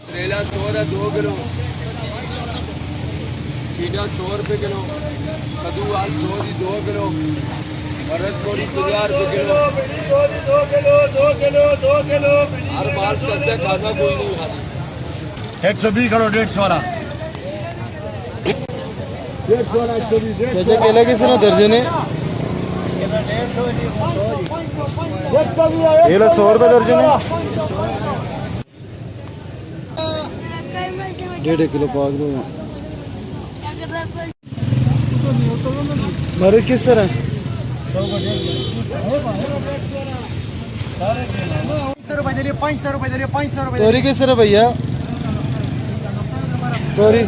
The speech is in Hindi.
करेला 100 है 2 किलो, खीरा 100 रुपये किलो, कद्दू आल 100 की 2 किलो, अरहर थोड़ी 1000 रुपये किलो। हर माल सस्ते खाना कोई नहीं खाना। 120 करो 150 वाला। जैसे केला किस तरह दर्जन है? केला 100 रुपये दर्जन है। 1.5 किलो पाक दो। मरीज किस तरह? 500 रुपये। तोरी किस तरह भैया? तोरी